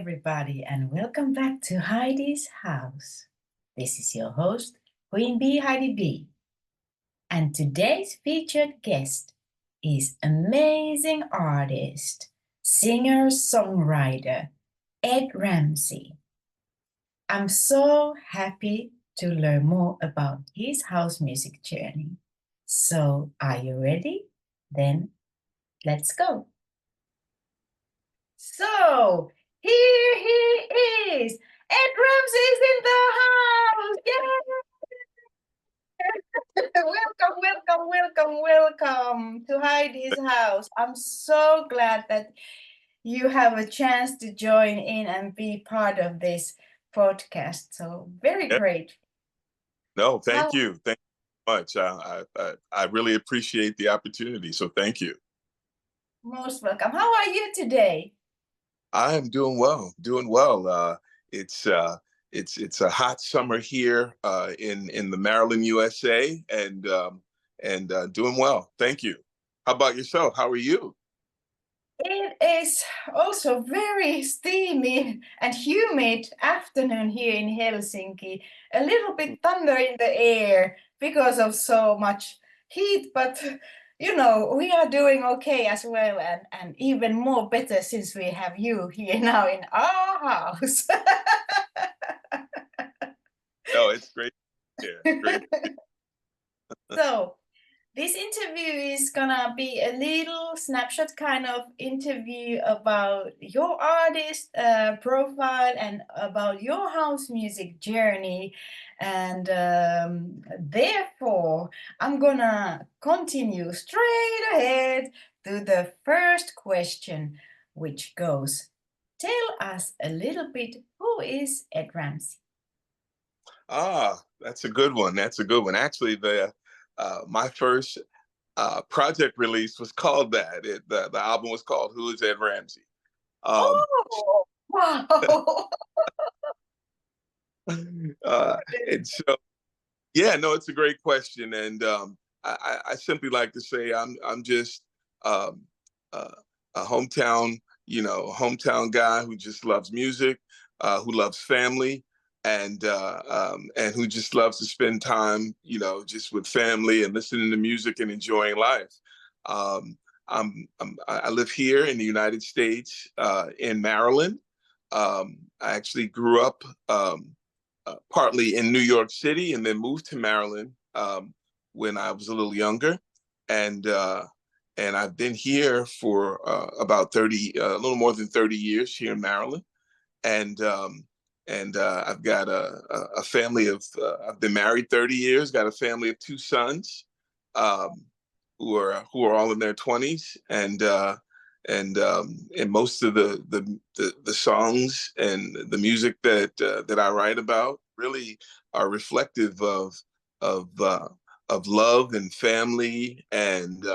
everybody, and welcome back to Heidi's house. This is your host, Queen Bee Heidi B. And today's featured guest is amazing artist, singer-songwriter, Ed Ramsey. I'm so happy to learn more about his house music journey. So, are you ready? Then let's go. So, here he is. Ed Ramsey is in the house. Yay! welcome to Heidi's house. I'm so glad that you have a chance to join in and be part of this podcast. So very Yeah. great. No, thank you. Thank you much. I really appreciate the opportunity. So thank you. Most welcome. How are you today? I am doing well. Doing well. It's a hot summer here in the Maryland, USA, and doing well. Thank you. How about yourself? How are you? It is also very steamy and humid afternoon here in Helsinki. A little bit thunder in the air because of so much heat, but you know, we are doing okay as well, and even more better since we have you here now in our house. No, it's great. Yeah, great. So, this interview is gonna be a little snapshot kind of interview about your artist profile and about your house music journey. And therefore, I'm gonna continue straight ahead to the first question, which goes, tell us a little bit, who is Ed Ramsey? That's a good one. That's a good one. Actually, my first project release was called that. The album was called "Who Is Ed Ramsey." Um, Oh, wow. and so, yeah, no, it's a great question, and I simply like to say I'm just um, uh, a hometown guy who just loves music, who loves family, and who just loves to spend time, just with family and listening to music and enjoying life. Um, I live here in the United States, in Maryland. I actually grew up. Partly in New York City, and then moved to Maryland when I was a little younger, and I've been here for about 30, a little more than 30 years here in Maryland, and I've got a family of. I've been married 30 years. Got a family of two sons, um, who are all in their 20s, and most of the songs and the music that I write about really are reflective of of love and family and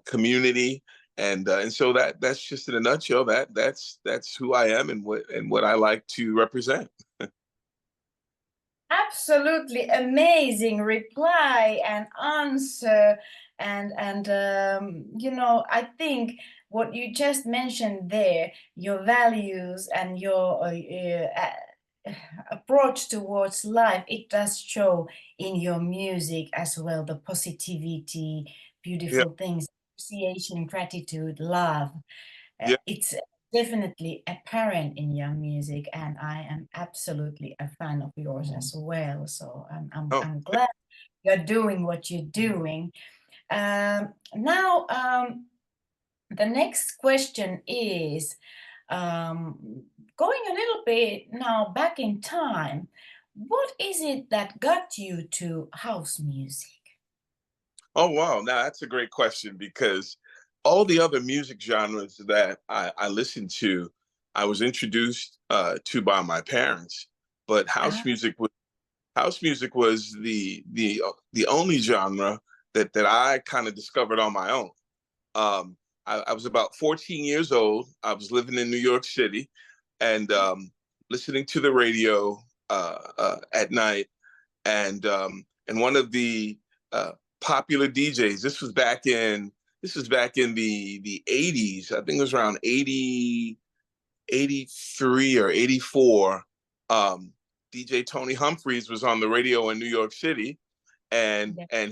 community, and so that's just in a nutshell that's who I am and what I like to represent. Absolutely amazing reply and answer. And you know, I think what you just mentioned there, your values and your approach towards life, it does show in your music as well, the positivity, Yeah, beautiful things, appreciation, gratitude, love. yeah. It's definitely apparent in your music, and I am absolutely a fan of yours as well. So Oh, I'm glad you're doing what you're doing. Now, the next question is going a little bit now back in time. What is it that got you to house music? oh wow. Now that's a great question because all the other music genres that I listened to, I was introduced to by my parents. But Uh, house music was the only genre that I kind of discovered on my own. Um, I was about 14 years old. I was living in New York City, and listening to the radio at night, and one of the uh, popular DJs. This was back in the 80s. I think it was around 80. '83 or '84, DJ Tony Humphries was on the radio in New York City, and Yeah.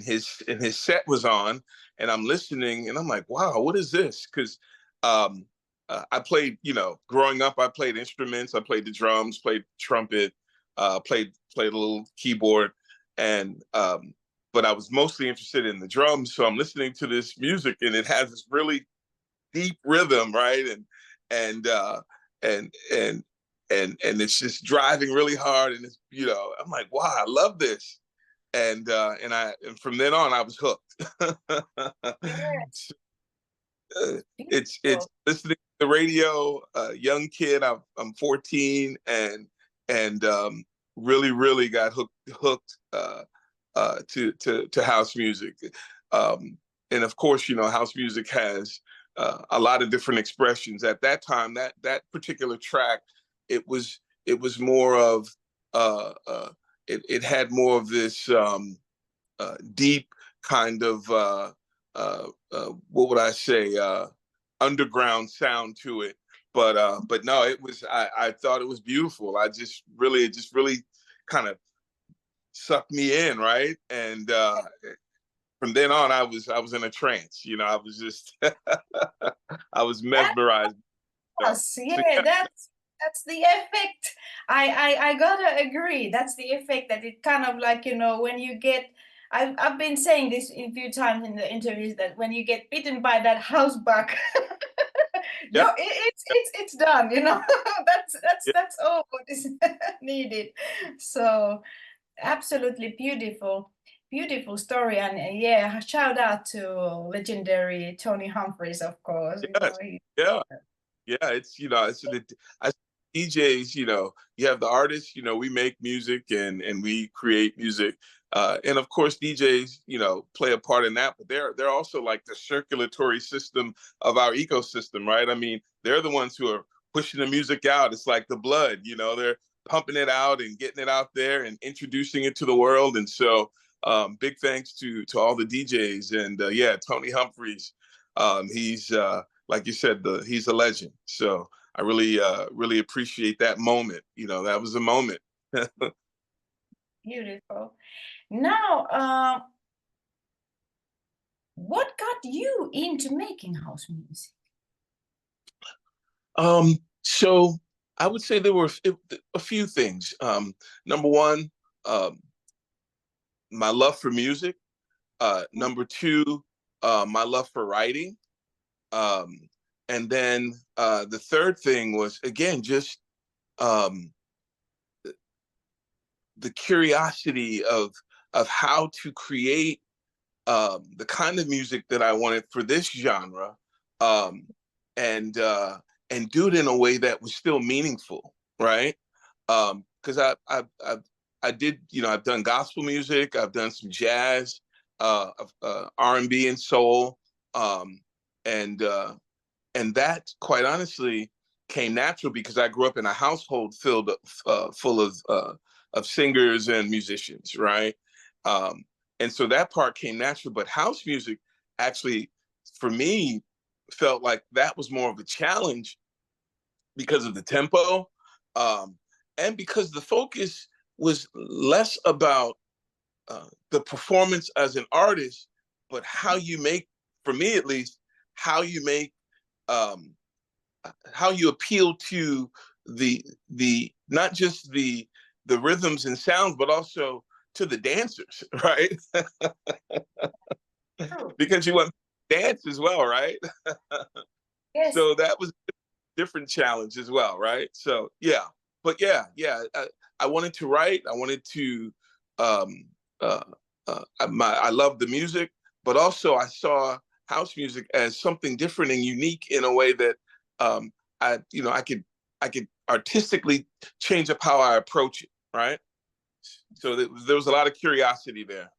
his set was on, and I'm listening, and I'm like, wow, what is this? Because I played, growing up, I played instruments. I played the drums, played trumpet, played a little keyboard, and but I was mostly interested in the drums. So I'm listening to this music, and it has this really deep rhythm, right? And and and it's just driving really hard, and it's, I'm like, wow, I love this. And from then on I was hooked. Yes. It's Beautiful. listening to the radio, young kid. I'm 14, and really got hooked to house music. And of course, house music has a lot of different expressions. At that time, that particular track, it was more of it had more of this deep kind of what would I say, underground sound to it. But no, I thought it was beautiful. It just really kind of sucked me in, right? And from then on, I was in a trance. I was just I was mesmerized. Yes, So yeah, yeah, that's the effect. I gotta agree. That's the effect that it kind of like, when you get, I've been saying this a few times in the interviews, that when you get bitten by that house bug, yeah, it's done, That's yeah. that's all what is needed. So absolutely beautiful. Beautiful story, and yeah, shout out to legendary Tony Humphries, of course. Yes, yeah. Yeah, it's I DJs, you have the artists, we make music and we create music. And of course DJs, play a part in that, but they're also like the circulatory system of our ecosystem, right? I mean, they're the ones who are pushing the music out. It's like the blood, they're pumping it out and getting it out there and introducing it to the world. And so big thanks to all the DJs, and yeah, Tony Humphries. He's like you said, he's a legend. So I really appreciate that moment. That was a moment. Beautiful. Now, what got you into making house music? So I would say there were a few things. Number one, um, my love for music. Number two, my love for writing. Um, and then the third thing was, again, just um, the curiosity of how to create the kind of music that I wanted for this genre, um, and and do it in a way that was still meaningful, right? Because I did, I've done gospel music, I've done some jazz, R&B and soul, um, and and that, quite honestly, came natural because I grew up in a household full of singers and musicians, right? Um, and so that part came natural. But house music actually, for me, felt like that was more of a challenge because of the tempo, um, and because the focus was less about the performance as an artist, but how you make, for me at least, how you make um, how you appeal to the not just the rhythms and sounds, but also to the dancers, right? True. Because you want to dance as well, right? Yes. So that was a different challenge as well, right? So yeah, but yeah, I wanted to write. I wanted to. Um, uh, I love the music, but also I saw house music as something different and unique in a way that um, I could artistically change up how I approach it, right? So there was a lot of curiosity there.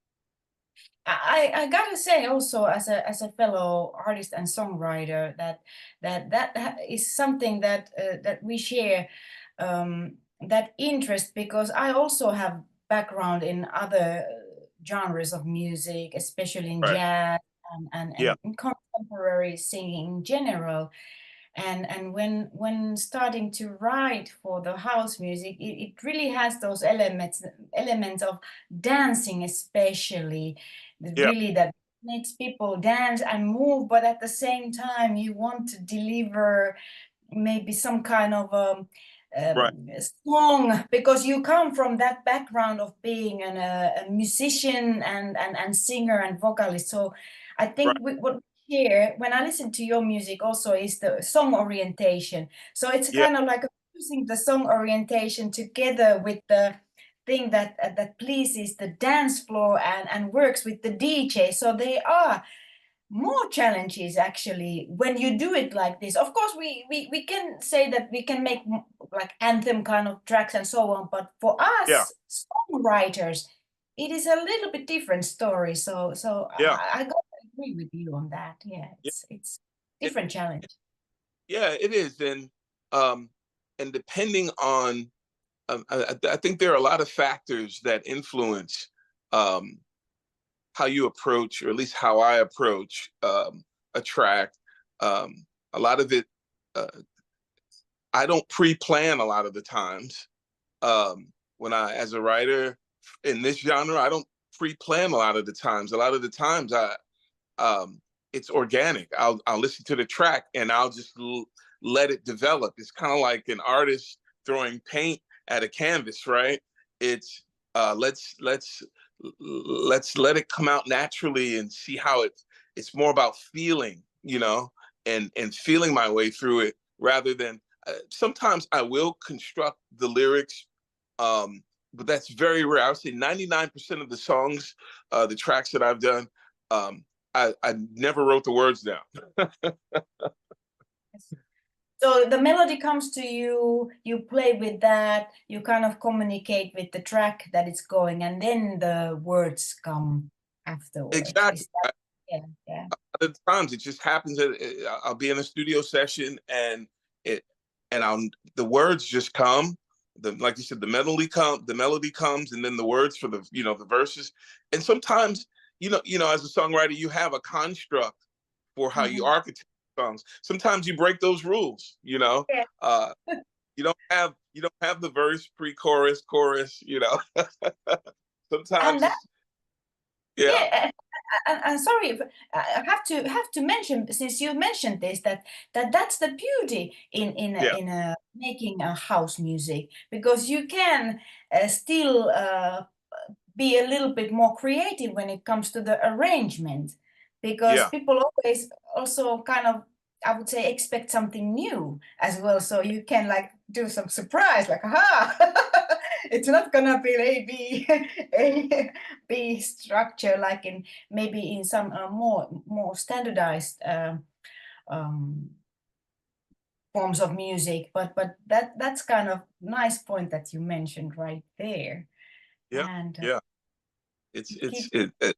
I gotta say also, as a fellow artist and songwriter, that is something that we share, that interest, because I also have background in other genres of music, especially in Right. jazz Yeah. and in contemporary singing in general. And when starting to write for the house music, it really has those elements of dancing, especially Yeah. really that makes people dance and move, but at the same time you want to deliver maybe some kind of Right. song, because you come from that background of being a musician and singer and vocalist. So I Right. think what here when I listen to your music also is the song orientation. So it's Yeah. kind of like using the song orientation together with the thing that pleases the dance floor and works with the DJ. So they are more challenges actually when you do it like this. Of course, we can say that we can make like anthem kind of tracks and so on, but for Yeah. us songwriters, it is a little bit different story. So Yeah. I gotta agree with you on that. Yeah, Yeah. it's It, different challenge. yeah, it is. Um, and depending on, I think there are a lot of factors that influence um, how you approach, or at least how I approach a track. Um, a lot of it, uh, I don't pre-plan a lot of the times. When as a writer in this genre, I don't pre-plan a lot of the times. A lot of the times, um, it's organic. I'll listen to the track and I'll just let it develop. It's kind of like an artist throwing paint at a canvas, right? It's let's let it come out naturally and see how it's more about feeling, and feeling my way through it rather than sometimes I will construct the lyrics, but that's very rare. I would say 99% of the songs, the tracks that I've done, I never wrote the words down. So the melody comes to you, you play with that, you kind of communicate with the track that it's going, and then the words come afterwards. Exactly. Is that, yeah, yeah. Other times it just happens that I'll be in a studio session it and I'll the words just come. Like you said, the melody comes, and then the words for the verses. And sometimes, as a songwriter, you have a construct for how you Mhm. architect songs. Sometimes you break those rules. Yeah. Uh, you don't have the verse, pre-chorus, chorus. And Sometimes that, yeah, yeah, and sorry, I have to mention, since you mentioned this, that's the beauty yeah, in making a house music, because you can still be a little bit more creative when it comes to the arrangement, because yeah, people always also kind of, I would say, expect something new as well. So you can like do some surprise, like, aha, it's not gonna be a B structure like in maybe in some more standardized um, forms of music. But that's kind of nice point that you mentioned right there, yeah, and yeah. It's it it's keeps. it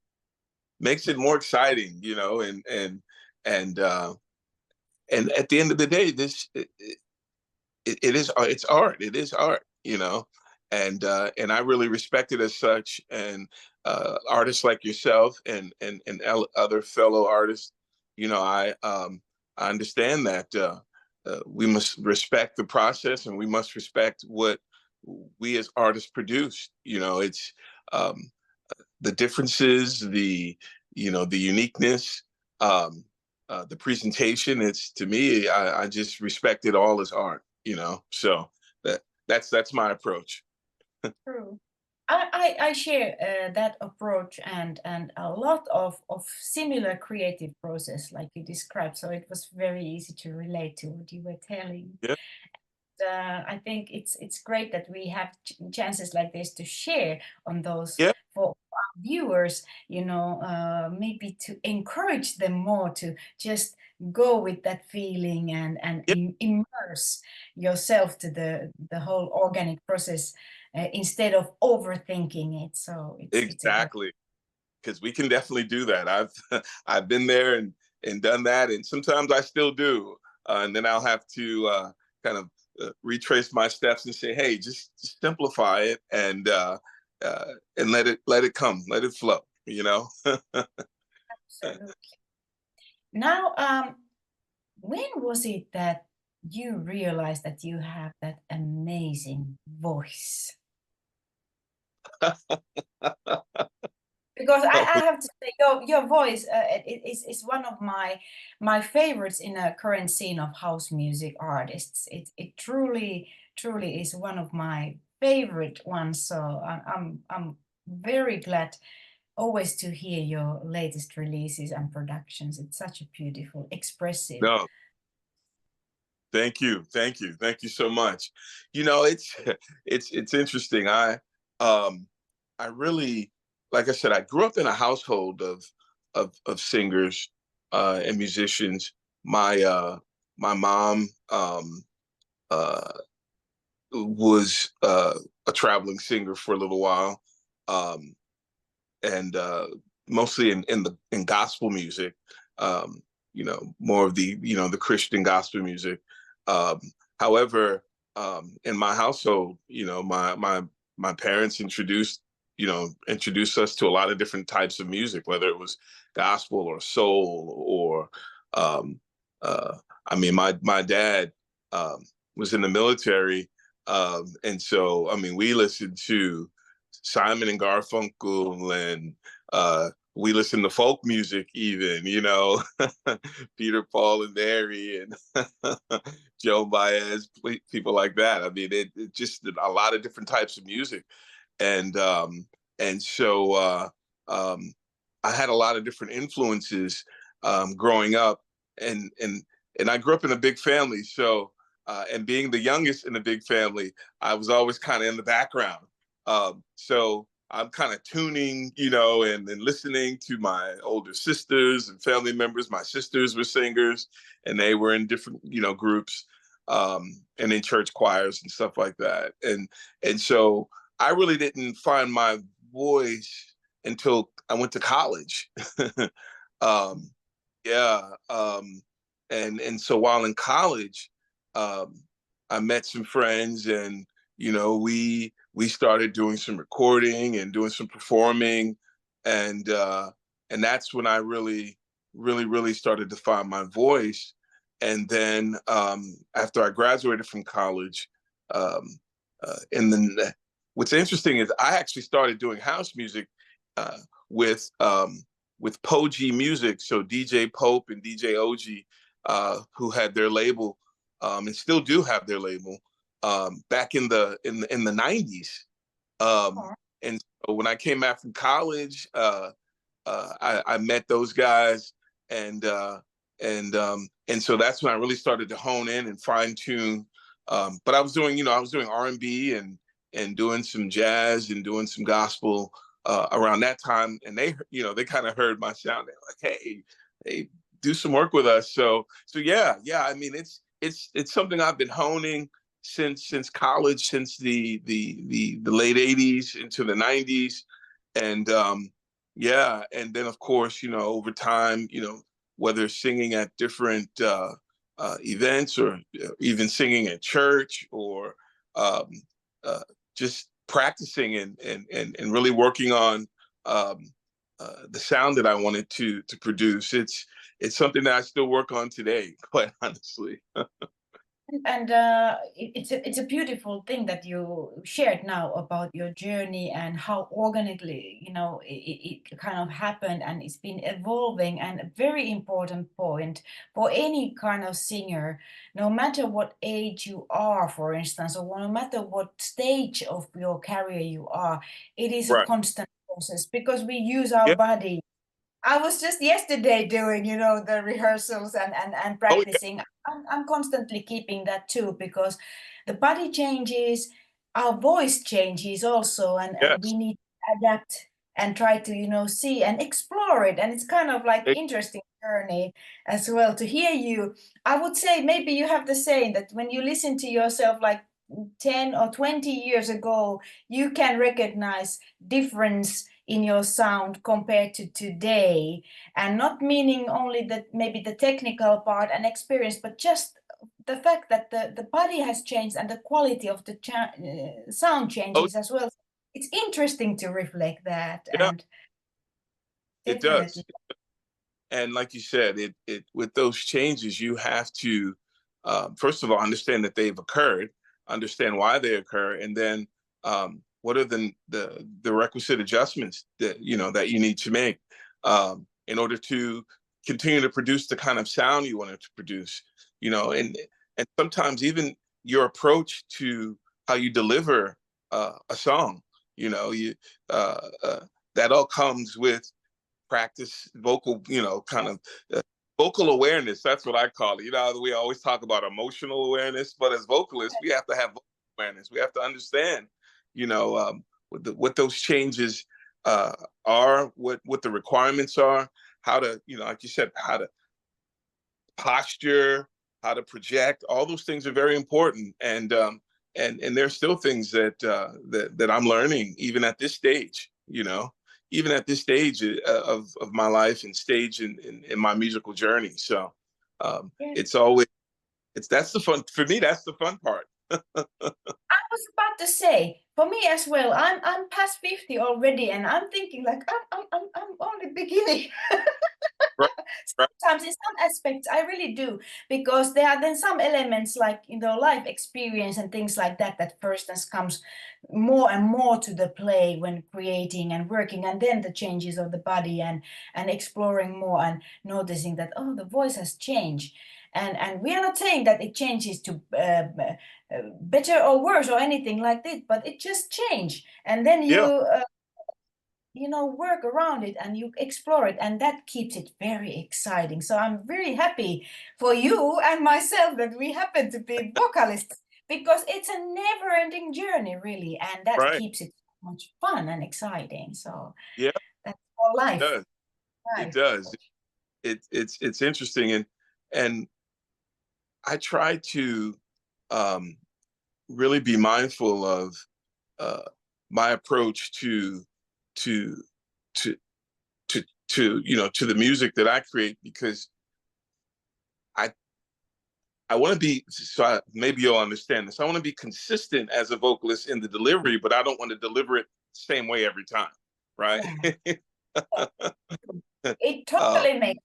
makes it more exciting, and and at the end of the day, it is it's art. It is art, and I really respect it as such. And artists like yourself and other fellow artists, I understand that we must respect the process, and we must respect what we as artists produce. It's um, the differences, the uniqueness, the presentation. It's to me, I just respect it all as art. So that's my approach. True. I share that approach and a lot of similar creative process like you described. So it was very easy to relate to what you were telling. Yeah, I think it's great that we have chances like this to share on those yeah, for our viewers, maybe to encourage them more to just go with that feeling and yeah, immerse yourself to the whole organic process instead of overthinking it. So it's a great. exactly. Because we can definitely do that. I've been there and done that, and sometimes I still do. And then I'll have to kind of retrace my steps and say, hey, just simplify it uh, and let it come, let it flow. Absolutely. Now, when was it that you realize that you have that amazing voice? Because I have to say, your voice is one of my favorites in a current scene of house music artists. It truly is one of my favorite ones. So I'm very glad always to hear your latest releases and productions. It's such a beautiful, expressive. No, thank you, thank you, thank you so much. You know, it's it's interesting. I really, like I said, I grew up in a household of singers and musicians. My mom uh, was a traveling singer for a little while, um, and mostly in gospel music. You know, more of the the Christian gospel music. Um, However, in my household, my parents introduced us to a lot of different types of music, whether it was gospel or soul or um, uh, I mean, my dad was in the military, and so I mean, we listened to Simon and Garfunkel, and we listened to folk music, even Peter, Paul, and Mary, and Joe Baez, people like that. I mean, it just a lot of different types of music, and so I had a lot of different influences growing up, and and and I grew up in a big family, so and being the youngest in a big family, I was always kind of in the background. So I'm kind of tuning, and listening to my older sisters and family members. My sisters were singers, and they were in different, groups, and in church choirs and stuff like that. And so I really didn't find my voice until I went to college. um, yeah, and so while in college, um, I met some friends, and we started doing some recording and doing some performing, and that's when I really started to find my voice. And then after I graduated from college, um, in the what's interesting is I actually started doing house music uh, with Poji Music, so DJ Pope and DJ OG, who had their label, and still do have their label, back in the 90s. And so when I came back from college, I met those guys, and and so that's when I really started to hone in and fine tune. But I was doing R&B and doing some jazz and doing some gospel around that time, and they kind of heard my sound. They're like, hey, do some work with us. So yeah. I mean, it's something I've been honing since college, since the late '80s into the '90s, and yeah, and then of course, over time, whether singing at different events, or even singing at church, or um, uh, just practicing and really working on um, the sound that I wanted to produce. It's something that I still work on today, quite honestly. And it's a beautiful thing that you shared now about your journey and how organically, it kind of happened, and it's been evolving. And a very important point for any kind of singer, no matter what age you are, for instance, or no matter what stage of your career you are, it is a Right. constant process, because we use our Yeah. body. I was just yesterday doing, the rehearsals and Oh, yeah. practicing. I'm constantly keeping that too, because the body changes, our voice changes also, and we Yes. need to adapt and try to, see and explore it. And it's kind of like interesting journey as well to hear you. I would say maybe you have the saying that when you listen to yourself like 10 or 20 years ago, you can recognize difference in your sound compared to today, and not meaning only that maybe the technical part and experience, but just the fact that the body has changed and the quality of the sound Oh, changes as well. It's interesting to reflect that, yeah. and It definitely. does. And like you said, it with those changes, you have to first of all, understand that they've occurred, understand why they occur, and then what are the requisite adjustments that that you need to make in order to continue to produce the kind of sound you want it to produce. And sometimes even your approach to how you deliver a song, you that all comes with practice, vocal, kind of vocal awareness. That's what I call it. We always talk about emotional awareness, but as vocalists, we have to have vocal awareness. We have to understand, what those changes are, what the requirements are, how to, like you said, how to posture, how to project. All those things are very important, and there's still things that I'm learning even at this stage. Even at this stage of my life and stage in my musical journey. So it's always that's the fun for me. That's the fun part. I was about to say, for me as well, I'm past 50 already, and I'm thinking like I'm only beginning. Right, right. Sometimes in some aspects I really do, because there are then some elements like life experience and things like that for instance comes more and more to the play when creating and working, and then the changes of the body and exploring more and noticing that, oh, the voice has changed. And we are not saying that it changes to better or worse or anything like this, but it just changed, and then Yeah. work around it and you explore it, and that keeps it very exciting. So I'm very happy for you and myself that we happen to be vocalists, because it's a never-ending journey really, and that Right. keeps it much fun and exciting. So Yeah. that's for It life. does. It does. It's interesting, and I try to really be mindful of my approach to to to the music that I create, because I I want to be, maybe you'll understand this. I want to be consistent as a vocalist in the delivery, but I don't want to deliver it the same way every time, right? Yeah. It uh, totally makes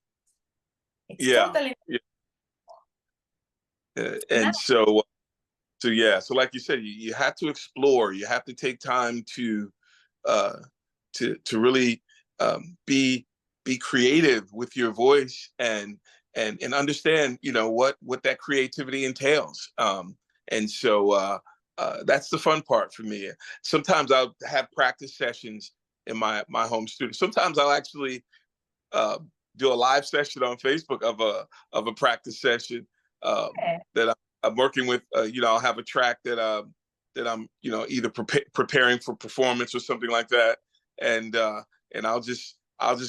it's yeah, totally yeah. now. And so yeah, so like you said, you have to explore. You have to take time uh, to really be creative with your voice, and understand what that creativity entails. And so that's the fun part for me. Sometimes I'll have practice sessions in my home studio. Sometimes I'll actually uh, do a live session on Facebook of a practice session Yeah. that I'm working with. I'll have a track that I'm either preparing for performance or something like that, and I'll just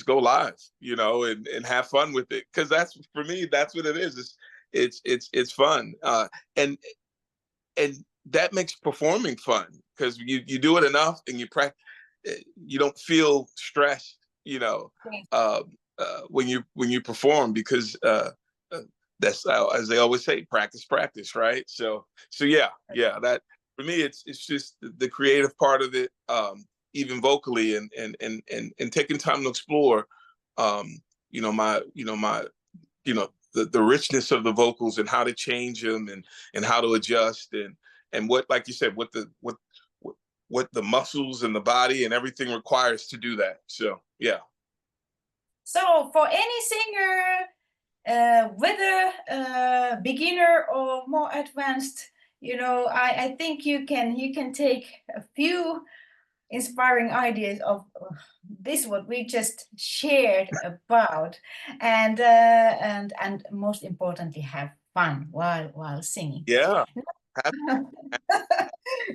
go live, and have fun with it, because that's, for me, that's what it is. It's fun, and that makes performing fun, because you do it enough and you practice. You don't feel stressed, uh, when you perform, because uh, that's, as they always say, practice, right? So yeah, that for me, it's just the creative part of it, even vocally, and taking time to explore, my the richness of the vocals, and how to change them, and how to adjust, and what, like you said, what the muscles and the body and everything requires to do that. So yeah. So for any singer, whether beginner or more advanced, I think you can take a few inspiring ideas of this what we just shared about, and most importantly have fun while singing. Yeah.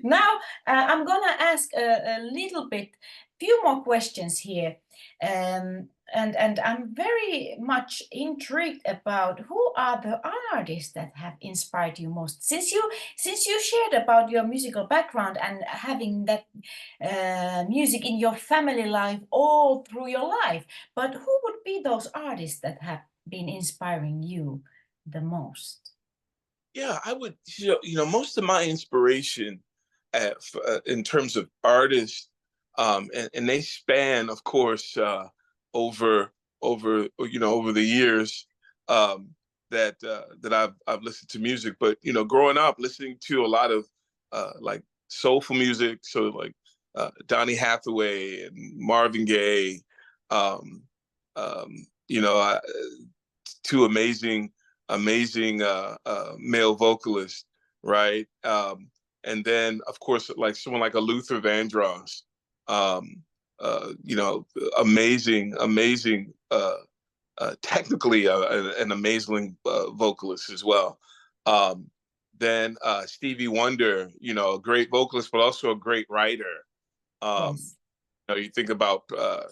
Now, I'm gonna ask a little bit, few more questions here, and I'm very much intrigued about who are the artists that have inspired you most. Since you shared about your musical background and having that music in your family life all through your life, but who would be those artists that have been inspiring you the most? Yeah, I would, most of my inspiration in terms of artists, and they span, of course, over over the years. Um, that I've listened to music. But growing up, listening to a lot of like soulful music, so like Donny Hathaway and Marvin Gaye, um, um, you know, I, two amazing male vocalists, right? And then, of course, like someone like a Luther Vandross, um, amazing, technically an amazing vocalist as well. Um, then Stevie Wonder, a great vocalist, but also a great writer. Um, Yes. you think about uh,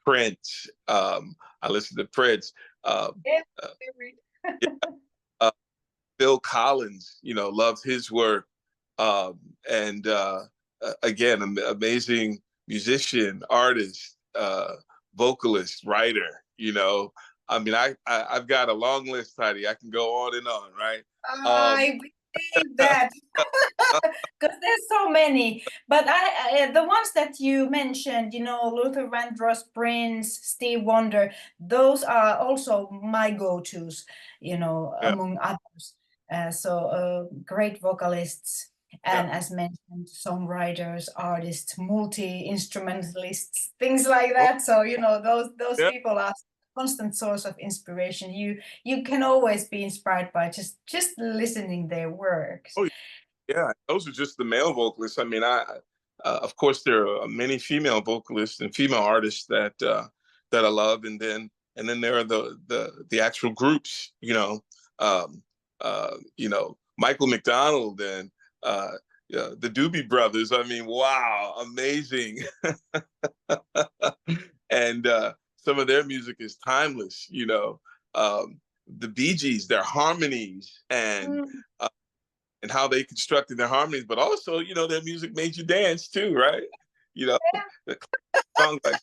Prince. I listen to Prince. Um, Yeah. uh, yeah, uh, Phil Collins, loved his work. Um, and again, amazing musician, artist, vocalist, writer. I mean, I've got a long list, Heidi. I can go on and on, right? Um, I believe that. Because there's so many, but the ones that you mentioned, Luther Vandross, Prince, Steve Wonder, those are also my go-tos, yeah. among others. So great vocalists, Yeah. and as mentioned, songwriters, artists, multi-instrumentalists, things like Oh, that. So those yeah. people are constant source of inspiration. You can always be inspired by just listening their works. Oh, yeah, those are just the male vocalists. I mean, of course there are many female vocalists and female artists that I love, and then there are the actual groups. Um, Michael McDonald and the Doobie Brothers. I mean, wow, amazing, and some of their music is timeless. The Bee Gees, their harmonies, Mm, and how they constructed their harmonies, but also, their music made you dance too, right? You know, yeah, the songs like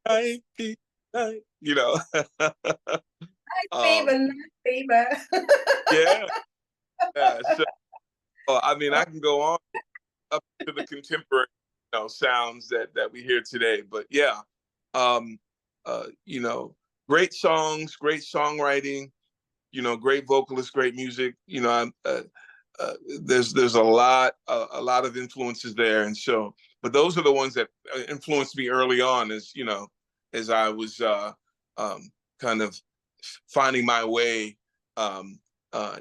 "Night Be Night," fever, um, night fever. yeah, yeah. So, I mean, I can go on up to the contemporary, sounds that we hear today, but yeah, um, uh, you know, great songs, great songwriting, great vocalists, great music. There's a lot of influences there, and so, but those are the ones that influenced me early on, as I was um, kind of finding my way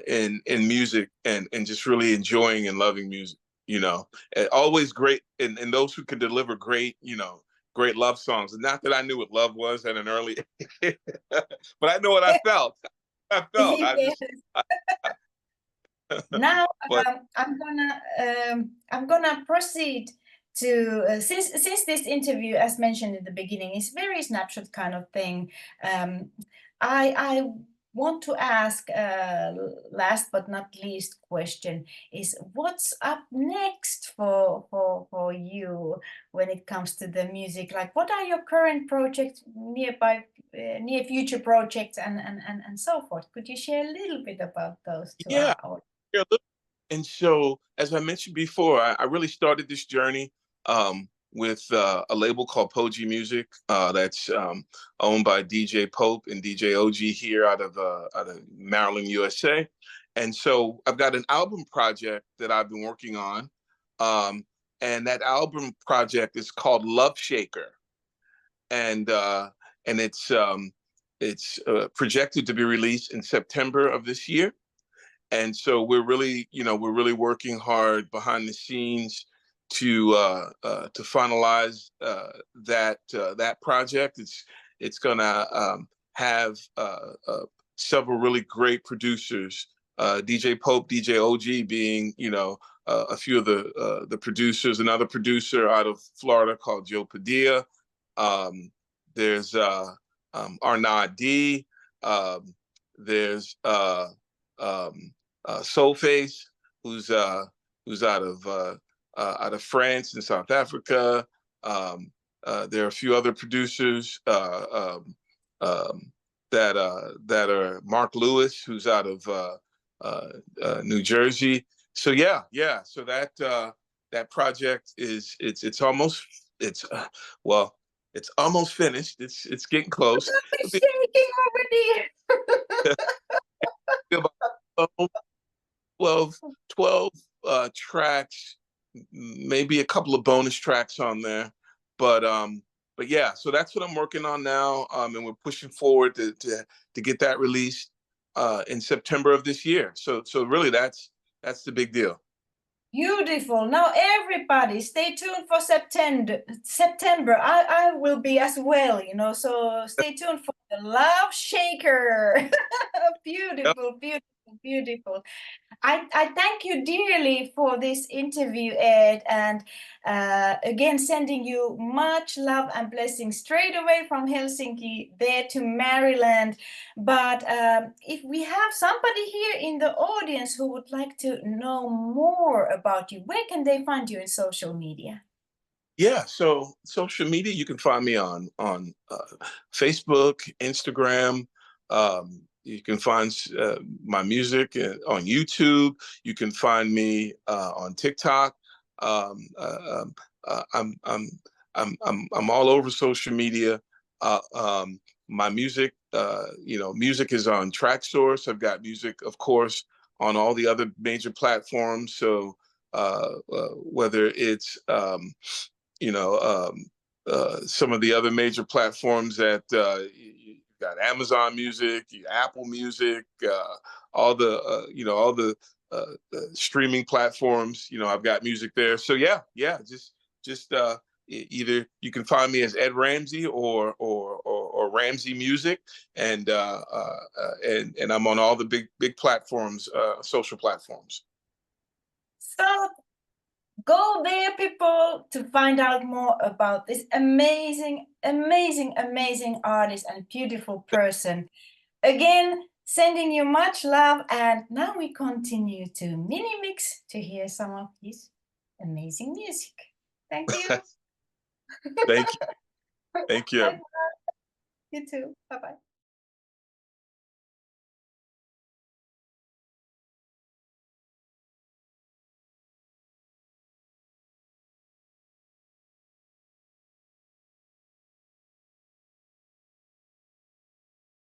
in music, and just really enjoying and loving music. And always great, and those who can deliver great love songs. And not that I knew what love was at an early age, but I know what I felt. I Yes. just, I, Now but I'm gonna proceed to since this interview, as mentioned in the beginning, is very snapshot kind of thing. Um, I want to ask last but not least question is what's up next for you when it comes to the music? Like, what are your current projects, near future projects, and so forth? Could you share a little bit about those to yeah, our yeah, and so, as I mentioned before, I really started this journey with a label called Poji Music, that's owned by DJ Pope and DJ OG here out of Maryland, USA. And so I've got an album project that I've been working on, um, and that album project is called Love Shaker, and it's projected to be released in September of this year. And so we're really working hard behind the scenes to finalize that project. It's gonna have several really great producers, DJ Pope, DJ OG being a few of the producers. Another producer out of Florida called Joe Padilla. There's Arnaud D. Um, there's Soulface, who's out of France and South Africa. There are a few other producers that are Mark Lewis, who's out of New Jersey. So yeah. So that project it's almost it's well it's almost finished. It's getting close. shaking already. About 12, 12, 12 tracks, maybe a couple of bonus tracks on there. But yeah, so that's what I'm working on now. And we're pushing forward to get that released in September of this year. So really that's the big deal. Beautiful. Now everybody stay tuned for September. September. I will be as well, you know. So stay tuned for the Love Shaker. Yep. Beautiful, beautiful, beautiful. I thank you dearly for this interview, Ed, and again, sending you much love and blessings straight away from Helsinki there to Maryland. But if we have somebody here in the audience who would like to know more about you, where can they find you in social media? Yeah, so social media, you can find me on Facebook, Instagram. You can find my music on YouTube. You can find me on TikTok. Um, uh, um, I'm I'm all over social media. My music, music is on Tracksource. I've got music, of course, on all the other major platforms. So whether it's you know, some of the other major platforms that you got Amazon Music, Apple Music, all the streaming platforms. You know, I've got music there. So yeah, just either you can find me as Ed Ramsey or Ramsey Music, and and I'm on all the big platforms, social platforms. So go there, people, to find out more about this amazing, amazing, amazing artist and beautiful person. Again, sending you much love, and now we continue to mini mix to hear some of his amazing music. Thank you. Thank you. Thank you. Bye. You too. Bye bye.